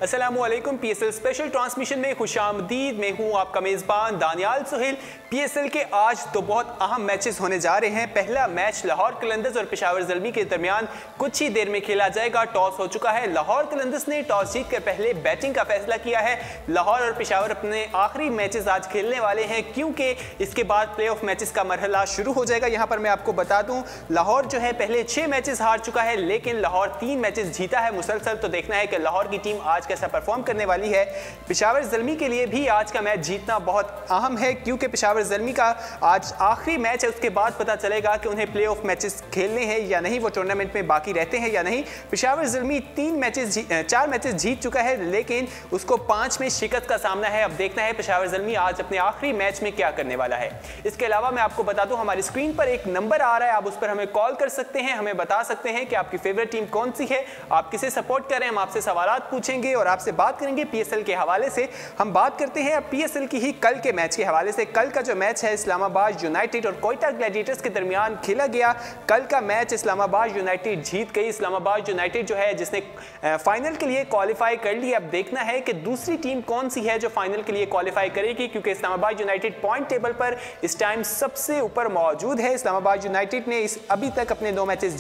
अस्सलामुअलैकुम। PSL special transmission में खुशामदीद। मैं हूं आपका मेज़बान दानियाल सुहेल। पीएसएल के आज तो बहुत अहम मैचेस होने जा रहे हैं। पहला मैच लाहौर कलंदर्स और पेशावर ज़ल्मी के दरमियान कुछ ही देर में खेला जाएगा। टॉस हो चुका है। लाहौर कलंदर्स ने टॉस जीतकर पहले बैटिंग का फैसला किया है। लाहौर और पेशावर अपने आखिरी मैचेस आज खेलने वाले हैं, क्योंकि इसके बाद प्लेऑफ मैचेस का मरहला शुरू हो जाएगा। यहाँ पर मैं आपको बता दूं, लाहौर जो है पहले 6 मैचेस हार चुका है, लेकिन लाहौर 3 मैचेस जीता है मुसलसल। तो देखना है कि लाहौर की टीम आज कैसा परफॉर्म करने वाली है। पेशावर ज़ल्मी के लिए भी आज का मैच जीतना बहुत अहम है, क्योंकि पेशावर ज़ल्मी का आज आखिरी मैच है। उसके बाद पता चलेगा कि उन्हें प्लेऑफ मैचेस खेलने हैं या नहीं, वो टूर्नामेंट में बाकी रहते हैं या नहीं। पेशावर ज़ल्मी 4 मैचेस जीत चुका है, लेकिन उसको 5 में शिकस्त का सामना है। अब देखना है पेशावर ज़ल्मी आज अपने आखिरी मैच में क्या करने वाला है। इसके अलावा मैं आपको बता दूं, हमारी स्क्रीन पर एक नंबर आ रहा है, आप उस पर हमें कॉल कर सकते हैं, हमें बता सकते हैं कि आपकी फेवरेट टीम कौन सी है, आप किसे सपोर्ट करें। हम आपसे सवालात पूछेंगे और आपसे बात करेंगे पीएसएल के हवाले से। हम बात करते हैं अब पीएसएल की ही कल के मैच के हवाले से। कल का जो मैच है इस्लामाबाद यूनाइटेड और कोयटा ग्लैडिएटर्स के दरमियान खेला गया। कल का मैच इस्लामाबाद यूनाइटेड जीत गई। इस्लामाबाद यूनाइटेड जो है जिसने फाइनल के लिए क्वालिफाई कर लिया। अब देखना है कि दूसरी टीम कौन सी है जो फाइनल के लिए क्वालिफाई करेगी, क्योंकि इस्लामाबाद यूनाइटेड पॉइंट टेबल पर इस टाइम सबसे ऊपर मौजूद है। इस्लामाबाद यूनाइटेड ने अभी तक अपने 2 मैचेस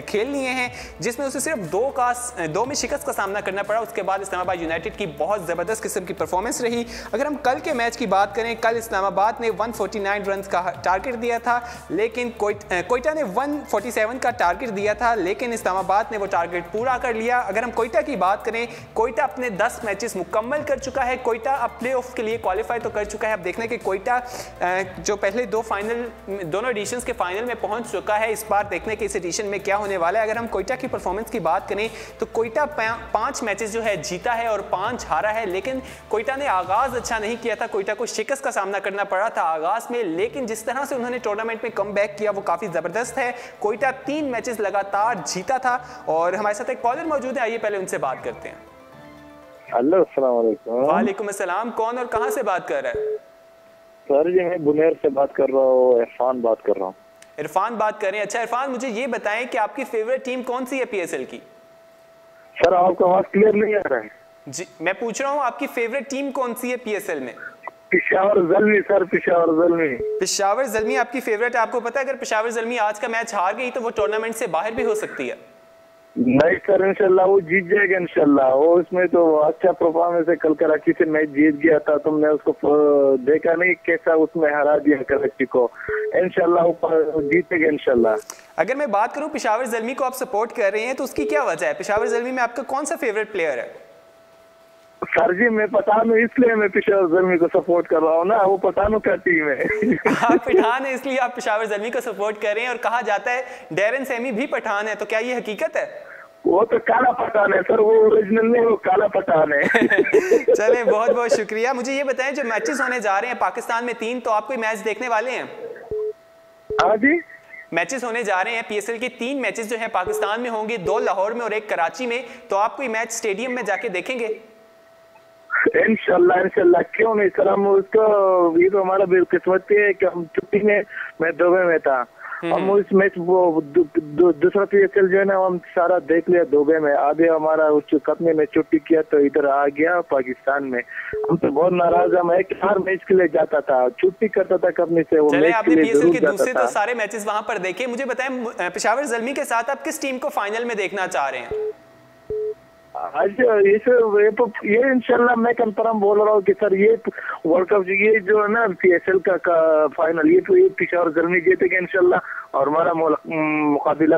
खेल लिए हैं, जिसमें उसे सिर्फ 2 में शिकस्त का सामना करना पड़ा। उसके बाद इस्लामाबाद यूनाइटेड की बहुत ज़बरदस्त किस्म की परफॉर्मेंस रही। अगर हम कल के मैच की बात करें, कल इस्लामाबाद ने 149 रन का टारगेट दिया था, लेकिन कोयटा ने 147 का टारगेट दिया था, लेकिन इस्लामाबाद ने वो टारगेट पूरा कर लिया। अगर हम कोयटा की बात करें, कोयटा अपने 10 मैचेस मुकम्मल कर चुका है। कोयटा अब प्ले ऑफ के लिए क्वालिफाई तो कर चुका है। अब देखने कि कोयटा जो पहले दोनों एडिशंस के फाइनल में पहुंच चुका है, इस बार देखने कि इस एडिशन में क्या होने वाला है। अगर हम कोयटा की परफॉर्मेंस की बात करें तो कोयटा 5 मैचेस जो है जीता है और 5 हारा है, लेकिन कोयटा ने आगाज अच्छा नहीं किया था। कोयटा को शिकस्त का सामना करना पड़ा था आगाज में, लेकिन जिस तरह से उन्होंने टूर्नामेंट में कमबैक किया वो काफी जबरदस्त है। कोयटा 3 मैचेस लगातार जीता था। और हमारे साथ एक कॉलर मौजूद है, आइए पहले उनसे बात करते हैं। हेलो, अस्सलाम वालेकुम। वालेकुम अस्सलाम। कौन और कहां से बात कर रहा है? सर जी मैं बुनेर से बात कर रहा हूँ, इरफान बात कर रहा हूँ। इरफान बात कर रहे हैं। अच्छा इरफान, मुझे ये बताएं कि आपकी फेवरेट टीम कौन सी है पीएसएल की? सर आपका आवाज क्लियर नहीं आ रहा है जी। मैं पूछ रहा हूँ आपकी फेवरेट टीम कौन सी है पीएसएल में? पेशावर ज़ल्मी सर, पेशावर ज़ल्मी। पेशावर ज़ल्मी आपकी फेवरेट है। आपको पता है अगर पेशावर ज़ल्मी आज का मैच हार गई तो वो टूर्नामेंट से बाहर भी हो सकती है। नहीं सर, इंशाल्लाह वो जीत जाएगा इंशाल्लाह। वो उसमें तो अच्छा परफॉर्मेंस है। कल कराची से मैच जीत गया था, तुमने उसको देखा नहीं कैसा उसमें हरा दिया कराची को। इंशाल्लाह वो जीतेगा इंशाल्लाह। अगर मैं बात करूं पेशावर ज़ल्मी को आप सपोर्ट कर रहे हैं तो उसकी क्या वजह है? पेशावर ज़ल्मी में आपका कौन सा फेवरेट प्लेयर है? सर जी मैं पठान हूँ, इसलिए मैं पेशावर ज़ल्मी को सपोर्ट कर रहा हूँ ना। वो पठानों का टीम है। आप पठान है इसलिए आप पेशावर ज़ल्मी को सपोर्ट कर रहे हैं। और कहा जाता है डैरन सैमी भी पठान है, तो क्या ये हकीकत है? वो तो काला पठान है सर, वो ओरिजिनल नहीं, वो काला पठान है। चलें, बहुत बहुत शुक्रिया। मुझे ये बताएं जो मैचेस होने जा रहे हैं पाकिस्तान में 3, तो आप कोई मैच देखने वाले हैं? हाँ जी, मैचेस होने जा रहे हैं पीएसएल के 3 मैचेस जो हैं पाकिस्तान में होंगे, 2 लाहौर में और 1 कराची में। तो आप कोई मैच स्टेडियम में जाके देखेंगे? इंशाल्लाह इंशाल्लाह, क्यों नहीं सर। हम उसको, ये तो हमारा किस्मत है कि हम छुट्टी में, मैं दुबई में था, हम उस मैच वो दूसरा पीएसएल जो है ना हम सारा देख लिया दुबई में। आगे हमारा कंपनी में छुट्टी किया तो इधर आ गया पाकिस्तान में। हम तो बहुत नाराज हम एक हर मैच के लिए जाता था, छुट्टी करता था कंपनी से। वो चले, आपने पीएसएल के दूसरे तो सारे मैचेस वहां पर देखे। मुझे बताएं पेशावर ज़ल्मी के साथ आप किस टीम को फाइनल में देखना चाह रहे हैं? ये इंशाल्लाह मैं कंफर्म बोल रहा हूँ कि सर ये वर्ल्ड कप ये जो है ना पीएसएल का फाइनल ये पेशावर ज़ल्मी जीतेगा इंशाल्लाह। और हमारा मुकाबला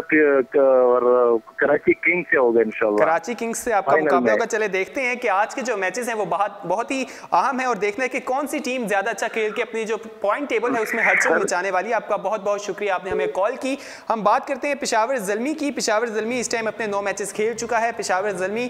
कराची किंग्स से होगा इंशाल्लाह। कराची किंग्स से आपका मुकाबला होगा। चले देखते हैं कि आज के जो मैचेस हैं वो बहुत ही अहम है और देखना है कि कौन सी टीम ज्यादा अच्छा खेल के अपनी जो पॉइंट टेबल है उसमें हलचल मचाने वाली है। आपका बहुत बहुत शुक्रिया, आपने हमें कॉल की। हम बात करते हैं पेशावर ज़ल्मी की। पेशावर ज़ल्मी इस टाइम अपने 9 मैचेस खेल चुका है। पेशावर ज़ल्मी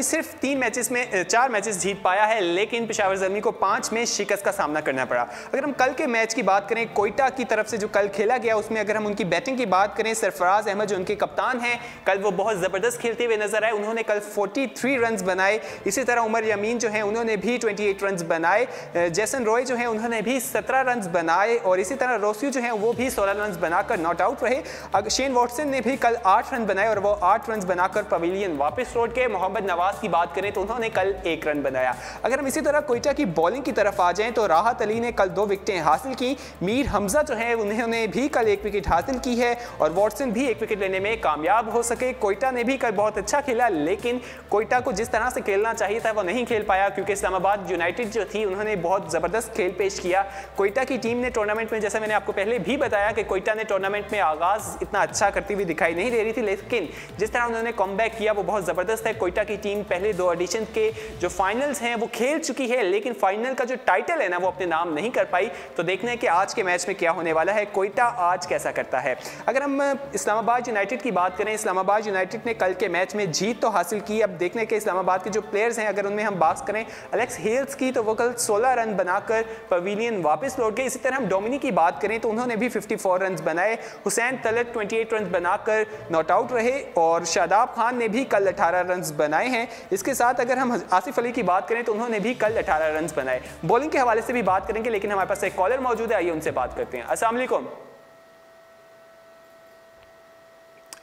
सिर्फ 4 मैचेस जीत पाया है, लेकिन पेशावर ज़ल्मी को 5 में शिकस्त का सामना करना पड़ा। अगर हम कल के मैच की बात करें, कोयटा की तरफ से जो कल खेला गया उसमें अगर हम उनकी बैटिंग की बात करें, सरफराज अहमद जो उनके कप्तान हैं कल वो बहुत ज़बरदस्त खेलते हुए नजर आए। उन्होंने कल 43 रन बनाए। इसी तरह उमर यमीन जो है उन्होंने भी 28 रन बनाए। जैसन रॉय जो है उन्होंने भी 17 रन बनाए और इसी तरह रोसियो जो है वो भी 16 रन बनाकर नॉट आउट रहे। शेन वॉटसन ने भी कल 8 रन बनाए और वो 8 रन बनाकर पवेलियन वापस लौट गए। मोहम्मद नवाज की बात करें तो उन्होंने कल 1 रन बनाया। अगर हम इसी तरह कोयटा की बॉलिंग की तरफ आ जाएं तो राहत अली ने कल 2 विकेटें हासिल की। मीर हमजा जो है उन्होंने भी कल 1 विकेट हासिल की है और वॉटसन भी 1 विकेट लेने में कामयाब हो सके। कोयटा ने भी कल बहुत अच्छा खेला, लेकिन कोयटा को जिस तरह से खेलना चाहिए था वो नहीं खेल पाया क्योंकि इस्लामाबाद यूनाइटेड जो थी उन्होंने बहुत ज़बरदस्त खेल पेश किया। कोयटा की टीम ने टूर्नामेंट में, जैसा मैंने आपको पहले भी बताया कि कोयटा ने टूर्नामेंट में आगाज़ इतना अच्छा करती हुई दिखाई नहीं दे रही थी, लेकिन जिस तरह उन्होंने कमबैक किया वो बहुत ज़बरदस्त है। कोयटा की टीम पहले 2 एडिशन के जो फाइनल्स हैं वो खेल चुकी है, लेकिन फाइनल का जो टाइटल है ना वो अपने नाम नहीं कर पाई। तो देखना है कि आज के मैच में क्या होने वाला है, कोयटा आज कैसा करता है। अगर हम इस्लामाबाद यूनाइटेड की बात करें, इस्लामाबाद यूनाइटेड ने कल के मैच में जीत तो हासिल की। अब देखने के इस्लामाबाद के जो प्लेयर्स हैं अगर उनमें हम बात करें एलेक्स हेल्स की तो वो कल 16 रन बनाकर पवेलियन वापस लौट गए। इसी तरह हम डोमिनी की बात करें तो उन्होंने भी 54 रन बनाए। हुसैन तलत 28 रन बनाकर नॉट आउट रहे और शादाब खान ने भी कल 18 रन बनाए हैं। इसके साथ अगर हम आसिफ अली की बात करें तो उन्होंने भी कल 18 रन बनाए। बॉलिंग के हवाले से भी बात करेंगे, लेकिन हमारे पास एक कॉलर मौजूद है, आइए उनसे बात करते हैं। अस्सलाम वालेकुम।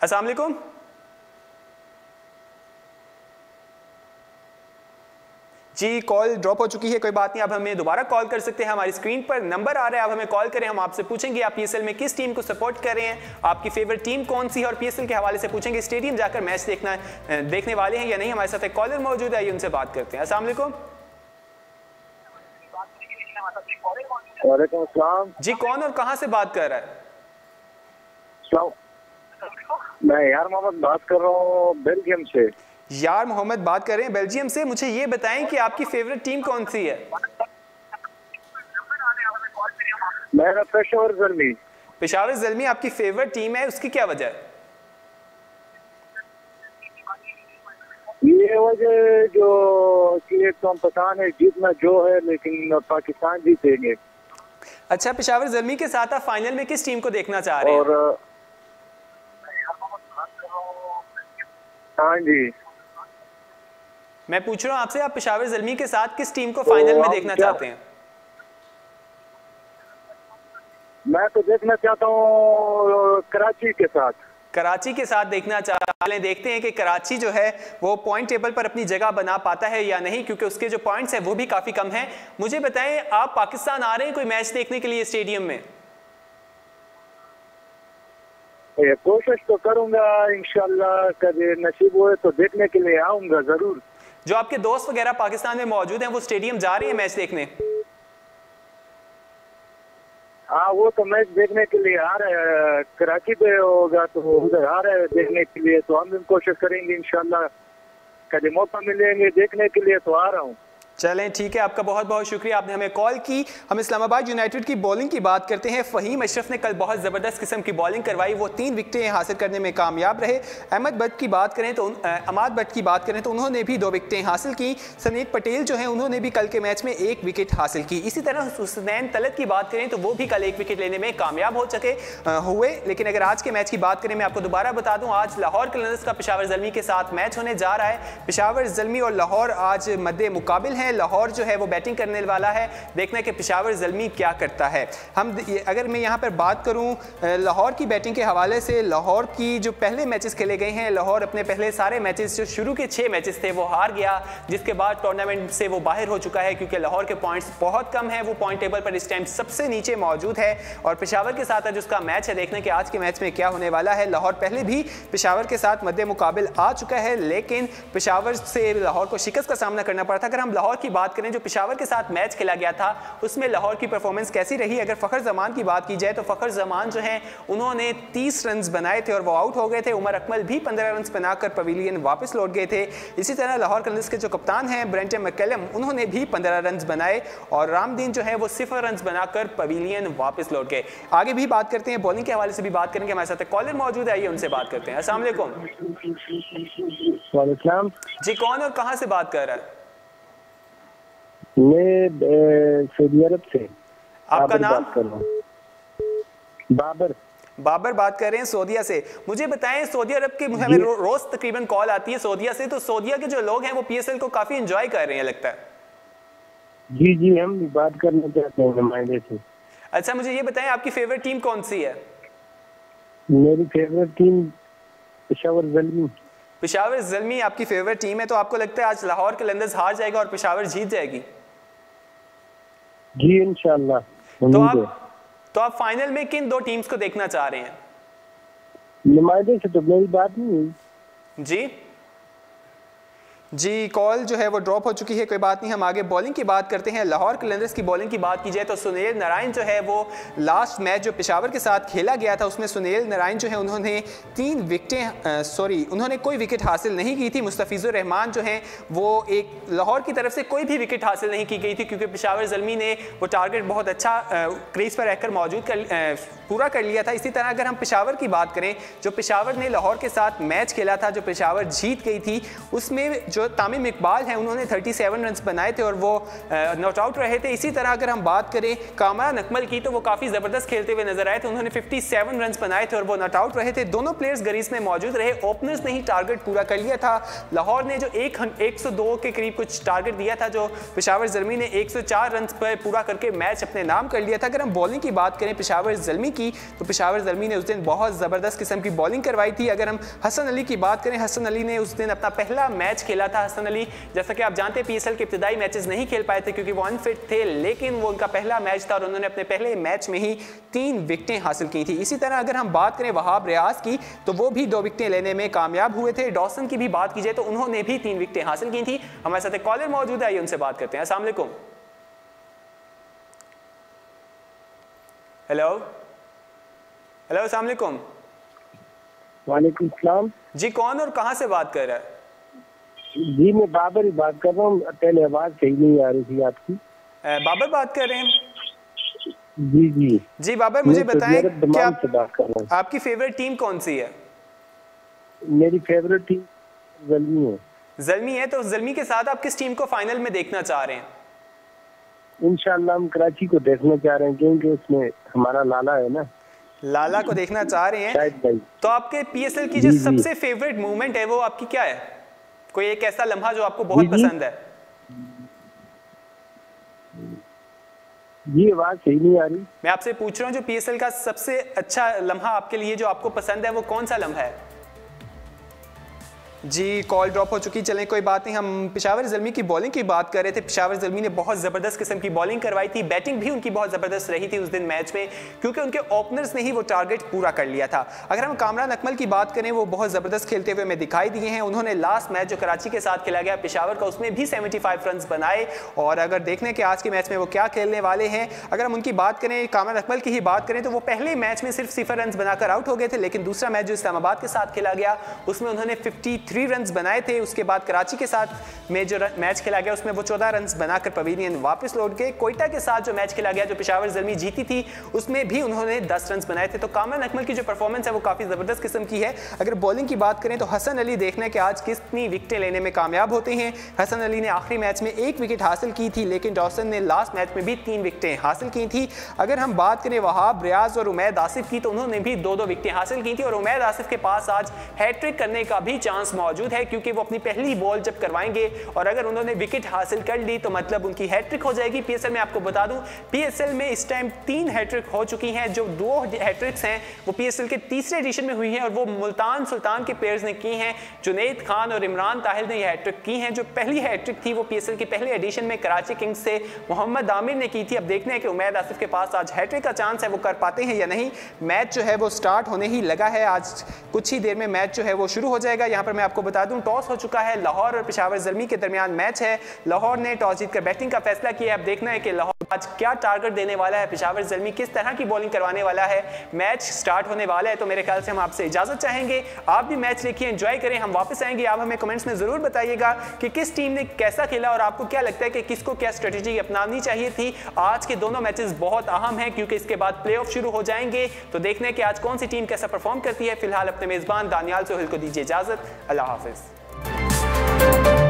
अस्सलाम वालेकुम जी, कॉल ड्रॉप हो चुकी है, कोई बात नहीं, अब हमें दोबारा कॉल कर सकते हैं। हमारी स्क्रीन पर नंबर आ रहा है, आप हमें कॉल करें, हम आपसे पूछेंगे आप पीएसएल में किस टीम को सपोर्ट कर रहे हैं, आपकी फेवरेट टीम कौन सी है और पीएसएल के हवाले से पूछेंगे स्टेडियम जाकर मैच देखने वाले हैं या नहीं। हमारे साथ एक कॉलर मौजूद है, उनसे बात करते हैं। अस्सलाम वालेकुम। वालेकुम अस्सलाम जी, कौन और कहां से बात कर रहा है? मैं यार मोहम्मद बात कर रहा हूँ बेल्जियम से। यार मोहम्मद बात कर रहे हैं बेल्जियम से। मुझे ये बताएं कि आपकी फेवरेट टीम कौन सी है? मेरा पेशावर ज़ल्मी। पेशावर ज़ल्मी आपकी फेवरेट टीम है, उसकी क्या वजह है? ये वजह जो कि एक तो पता नहीं जीतना जो है, लेकिन पाकिस्तान जीतेंगे। अच्छा, पेशावर ज़ल्मी के साथ आप फाइनल में किस टीम को देखना चाह रहे हैं? और हाँ जी, मैं पूछ रहा हूँ आपसे, आप पेशावर ज़ल्मी के साथ किस टीम को फाइनल में देखना चाहते हैं? मैं तो देखना चाहता हूँ कराची के साथ। कराची के साथ देखना चाहते हैं। देखते हैं कि कराची जो है वो पॉइंट टेबल पर अपनी जगह बना पाता है या नहीं, क्योंकि उसके जो पॉइंट्स हैं वो भी काफ़ी कम हैं। मुझे बताएं, आप पाकिस्तान आ रहे हैं कोई मैच देखने के लिए स्टेडियम में? कोशिश तो करूंगा, इंशाल्लाह कभी नसीब हुए तो देखने के लिए आऊंगा जरूर। जो आपके दोस्त वगैरह पाकिस्तान में मौजूद हैं वो स्टेडियम जा रहे हैं मैच देखने? हाँ, वो तो मैच देखने के लिए आ रहे हैं। कराची पे होगा तो उधर आ रहे हैं देखने के लिए, तो हम भी कोशिश करेंगे इंशाल्लाह कभी मौका मिलेंगे देखने के लिए, तो आ रहा हूँ। चलें ठीक है, आपका बहुत बहुत शुक्रिया, आपने हमें कॉल की। हम इस्लामाबाद यूनाइटेड की बॉलिंग की बात करते हैं। फ़हीम अशरफ ने कल बहुत ज़बरदस्त किस्म की बॉलिंग करवाई, वो 3 विकेटें हासिल करने में कामयाब रहे। अहमद भट्ट की बात करें तो अमाद भट्ट की बात करें तो उन्होंने भी 2 विकेटें हासिल की। सनीत पटेल जो हैं उन्होंने भी कल के मैच में 1 विकेट हासिल की। इसी तरह हुसैन तलत की बात करें तो वो भी कल 1 विकेट लेने में कामयाब हुए। लेकिन अगर आज के मैच की बात करें, मैं आपको दोबारा बता दूँ, आज लाहौर कलंदर्स का पेशावर ज़ल्मी के साथ मैच होने जा रहा है। पेशावर ज़ल्मी और लाहौर आज मद्दे मुकाबिल हैं। लाहौर जो है वो बैटिंग करने वाला है, देखना है कि पेशावर ज़ल्मी क्या करता है। अगर मैं यहाँ पर बात करूँ लाहौर की बैटिंग के हवाले से, लाहौर की जो पहले मैचेस खेले गए हैं, लाहौर अपने पहले सारे मैचेस जो शुरू के 6 मैचेस थे वो हार गया, जिसके बाद टूर्नामेंट से वो बाहर हो चुका है क्योंकि लाहौर के पॉइंट्स बहुत कम है। वो पॉइंट टेबल पर इस टाइम सबसे नीचे मौजूद है और पेशावर के साथ आज उसका मैच है। देखने कि आज के मैच में क्या होने वाला है। लाहौर पहले भी पेशावर के साथ मद्दे मुकाबिल आ चुका है, लेकिन पेशावर से लाहौर को शिकस्त का सामना करना पड़ा था। अगर हम लाहौर की बात करें, जो पेशावर के साथ मैच खेला गया था उसमें लाहौर की परफॉर्मेंस कैसी रही? अगर फ़खर जमान की बात की जाए तो फ़खर जमान जो हैं उन्होंने 30 रन बनाए थे और वो आउट हो गए थे। उमर अकमल भी 15 रन बनाकर पवेलियन वापस लौट गए थे। इसी तरह लाहौर कलंदर्स के जो कप्तान हैं ब्रेंटन मैकलम, उन्होंने भी 15 रन बनाए और रामदीन जो है वो 0 रन बनाकर पवेलियन वापस लौट गए। आगे भी बात करते हैं, बॉलिंग के हवाले से भी बात करेंगे। हमारे साथ कॉलर मौजूद है, आइए उनसे बात करते हैं। अस्सलाम वालेकुम। वालेकुम जी, कौन और कहां से बात कर रहा है? मैं सऊदी अरब से। आपका नाम? बाबर। बाबर बात कर रहे हैं सऊदीया से। मुझे बताएं, सऊदी अरब के हमें रोज तकरीबन कॉल आती है सऊदीया से, तो सऊदीया के जो लोग हैं वो पीएसएल को काफी एंजॉय कर रहे हैं लगता है। जी जी, हम भी बात करना चाहते हैं नुमाइंदे से। अच्छा, मुझे ये बताएं आपकी फेवरेट टीम कौन सी है? मेरी फेवरेट टीम पेशावर ज़ल्मी। पेशावर ज़ल्मी आपकी फेवरेट टीम है, तो आपको लगता है आज लाहौर कलंदर्स हार जाएगा और पेशावर जीत जाएगी? जी इंशाल्लाह। तो आप फाइनल में किन दो टीम्स को देखना चाह रहे हैं? नुमाइंदे से तो मेरी बात नहीं हुई। जी कॉल जो है वो ड्रॉप हो चुकी है, कोई बात नहीं। हम आगे बॉलिंग की बात करते हैं। लाहौर कलंदर्स की बॉलिंग की बात की जाए तो सुनील नारायण जो है वो लास्ट मैच जो पेशावर के साथ खेला गया था उसमें सुनील नारायण जो है उन्होंने 3 विकेटें उन्होंने कोई विकेट हासिल नहीं की थी। मुस्तफिजुर रहमान जो हैं वो एक लाहौर की तरफ से कोई भी विकेट हासिल नहीं की गई थी क्योंकि पेशावर ज़ल्मी ने वो टारगेट बहुत अच्छा क्रीज पर रहकर पूरा कर लिया था। इसी तरह अगर हम पेशावर की बात करें, जो पेशावर ने लाहौर के साथ मैच खेला था, जो पेशावर जीत गई थी, उसमें जो तामीम इकबाल हैं उन्होंने 37 रन बनाए थे और वो नॉट आउट रहे थे। इसी तरह अगर हम बात करें कामरान अकमल की, तो वो काफ़ी ज़बरदस्त खेलते हुए नजर आए थे, उन्होंने 57 रन बनाए थे और वो नॉट आउट रहे थे। दोनों प्लेयर्स गरीज में मौजूद रहे, ओपनर्स ने ही टारगेट पूरा कर लिया था। लाहौर ने जो 102 के करीब कुछ टारगेट दिया था, जो पेशावर ज़ल्मी ने 104 रन पर पूरा करके मैच अपने नाम कर लिया था। अगर हम बॉलिंग की बात करें पेशावर ज़ल्मी की, तो पेशावर ज़ल्मी ने उस दिन बहुत ज़बरदस्त किस्म की बॉलिंग करवाई थी। अगर हम हसन अली की बात करें, हसन अली ने उस दिन अपना पहला मैच खेला था। हसन अली जैसा कि आप जानते हैं पीएसएल के इब्तिदाई मैचेस नहीं खेल पाए थे क्योंकि वो अनफिट थे, लेकिन वो उनका पहला मैच था और उन्होंने अपने पहले मैच में ही 3 विकेटें हासिल की थी। इसी तरह अगर हम बात करें वहाब रियाज की, तो वो भी 2 विकेटें लेने में कामयाब हुए थे। डॉसन की भी बात की जाए तो उन्होंने भी 3 विकेटें हासिल की थी। हमारे साथ एक कॉलर मौजूद है, आइए उनसे बात करते हैं। अस्सलाम वालेकुम। हेलो हेलो, अस्सलाम वालेकुम। वालेकुम सलाम। जी कौन और कहां से बात कर रहा है? जी मैं बाबर ही बात कर रहा हूँ, पहले आवाज सही नहीं आ रही थी आपकी। बाबर बात कर रहे हैं? जी जी जी बाबर, मुझे बताएं कि आपकी फेवरेट टीम कौन सी है? मेरी फेवरेट टीम ज़ल्मी है। ज़ल्मी है, तो ज़ल्मी के साथ आप किस टीम को फाइनल में देखना चाह रहे हैं? इंशाल्लाह हम कराची को देखना चाह रहे हैं क्योंकि उसमें हमारा लाला है ना। लाला को देखना चाह रहे हैं, तो आपके पीएसएल की जो सबसे फेवरेट मूवमेंट है वो आपकी क्या है? कोई एक ऐसा लम्हा जो आपको बहुत पसंद है? ये आवाज सही नहीं आ रही। मैं आपसे पूछ रहा हूँ जो पीएसएल का सबसे अच्छा लम्हा आपके लिए जो आपको पसंद है वो कौन सा लम्हा है? जी कॉल ड्रॉप हो चुकी, चलें कोई बात नहीं। हम पेशावर ज़ल्मी की बॉलिंग की बात कर रहे थे। पेशावर ज़ल्मी ने बहुत ज़बरदस्त किस्म की बॉलिंग करवाई थी, बैटिंग भी उनकी बहुत ज़बरदस्त रही थी उस दिन मैच में क्योंकि उनके ओपनर्स ने ही वो टारगेट पूरा कर लिया था। अगर हम कामरान अकमल की बात करें, वो बहुत ज़बरदस्त खेलते हुए हमें दिखाई दिए हैं। उन्होंने लास्ट मैच जो कराची के साथ खेला गया पेशावर का, उसमें भी 75 रन बनाए और अगर देखने के आज के मैच में वो क्या खेलने वाले हैं, अगर हम उनकी बात करें, कामरान अकमल की ही बात करें, तो वो पहले मैच में सिर्फ 0 रन बनाकर आउट हो गए थे, लेकिन दूसरा मैच जो इस्लामाबाद के साथ खेला गया उसमें उन्होंने 53 रन बनाए थे। उसके बाद कराची के साथ में जो मैच खेला गया उसमें वो 14 रन बनाकर पवेलियन वापस लौट गए। कोयटा के साथ जो मैच खेला गया जो पेशावर ज़ल्मी जीती थी उसमें भी उन्होंने 10 रन बनाए थे। तो कामरान अकमल की जो परफॉर्मेंस है वो काफ़ी ज़बरदस्त किस्म की है। अगर बॉलिंग की बात करें तो हसन अली देखने के आज कितनी विकेटें लेने में कामयाब होते हैं। हसन अली ने आखिरी मैच में 1 विकेट हासिल की थी, लेकिन डॉसन ने लास्ट मैच में भी 3 विकेटें हासिल की थी। अगर हम बात करें वहाब रियाज और उमैद आसिफ की, तो उन्होंने भी 2-2 विकेटें हासिल की थी और उमैद आसिफ के पास आज हैट्रिक करने का भी चांस मौजूद है क्योंकि वो अपनी पहली बॉल जब करवाएंगे और अगर उन्होंने विकेट हासिल कर ली तो मतलब उनकी हैट्रिक हो जाएगी। पीएसएल में आपको बता दूं, पीएसएल में इस टाइम 3 हैट्रिक हो चुकी हैं। जो 2 हैट्रिक्स हैं वो पीएसएल के तीसरे एडिशन में हुई हैं और वो मुल्तान सुल्तान के प्लेयर्स ने की हैं। जुनैद खान और इमरान ताहिर ने यह हैट्रिक की हैं। जो पहली हैट्रिक थी वो पीएसएल के पहले एडिशन में कराची किंग्स से मोहम्मद आमिर ने की थी। अब देखना है कि उमैद आसिफ के पास आज हैट्रिक का चांस है, वो कर पाते हैं या नहीं। मैच जो है वो स्टार्ट होने ही लगा है, आज कुछ ही देर में मैच जो है वो शुरू हो जाएगा। यहाँ पर मैं आपको बता दूं टॉस हो चुका है, लाहौर और पेशावर ज़ल्मी के दरमियान मैच है। लाहौर ने टॉस जीतकर बैटिंग का फैसला किया है। अब देखना है कि लाहौर आज क्या टारगेट देने वाला है, पेशावर ज़ल्मी किस तरह की बॉलिंग करवाने वाला है। मैच स्टार्ट होने वाला है, तो मेरे ख्याल से हम आपसे इजाजत चाहेंगे। आप भी मैच देखिए, एंजॉय करें। हम वापस आएंगे, आप हमें कमेंट्स में जरूर बताइएगा कि किस टीम ने कैसा खेला और आपको क्या लगता है कि किसको क्या स्ट्रेटेजी अपनानी चाहिए थी। आज के दोनों मैचेस बहुत अहम हैं क्योंकि इसके बाद प्लेऑफ शुरू हो जाएंगे, तो देखने हैं कि आज कौन सी टीम कैसा परफॉर्म करती है। फिलहाल अपने मेजबान दानियाल सोहेल को दीजिए इजाजत। अल्लाह हाफिज।